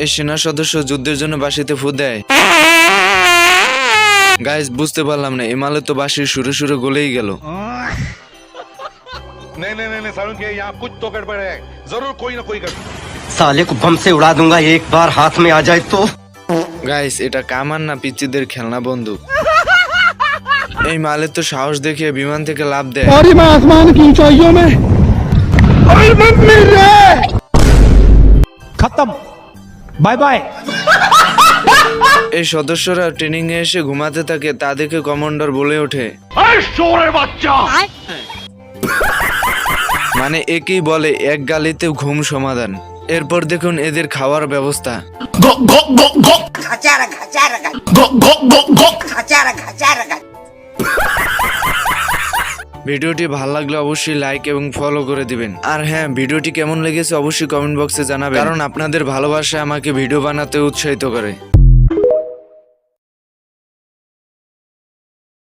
এই সেনা সদস্য যুদ্ধের জন্য বাঁশিতে ফু দেয়। গাইস বুঝতে পারলাম না, এই মালে তো বাঁশির সুরে সুরে গলেই গেল। नहीं नहीं नहीं सारुण के यहाँ कुछ तो गड़बड़ है, जरूर कोई ना कोई गड़बड़। साले को बम से उड़ा दूंगा एक बार हाथ में आ जाए तो। গাইস এটা কামান না পিচ্চিদের খেলনা বন্দুক। এই মালের তো সাহস দেখিয়ে বিমান থেকে লাফ দেয়। और मैं आसमान की ऊंचाइयों में खत्म, बाय बाय। এই সদস্যরা ট্রেনিং এ এসে ঘুমাতে থাকে, তা দেখে কমান্ডার বলে ওঠে, মানে একেই বলে এক গালিতে ঘুম সমাধান। এরপর দেখুন এদের খাওয়ার ব্যবস্থা। ভিডিওটি ভালো লাগলে অবশ্যই লাইক এবং ফলো করে দিবেন। আর হ্যাঁ, ভিডিওটি কেমন লেগেছে অবশ্যই কমেন্ট বক্সে জানাবেন, কারণ আপনাদের ভালোবাসা আমাকে ভিডিও বানাতে উৎসাহিত করে।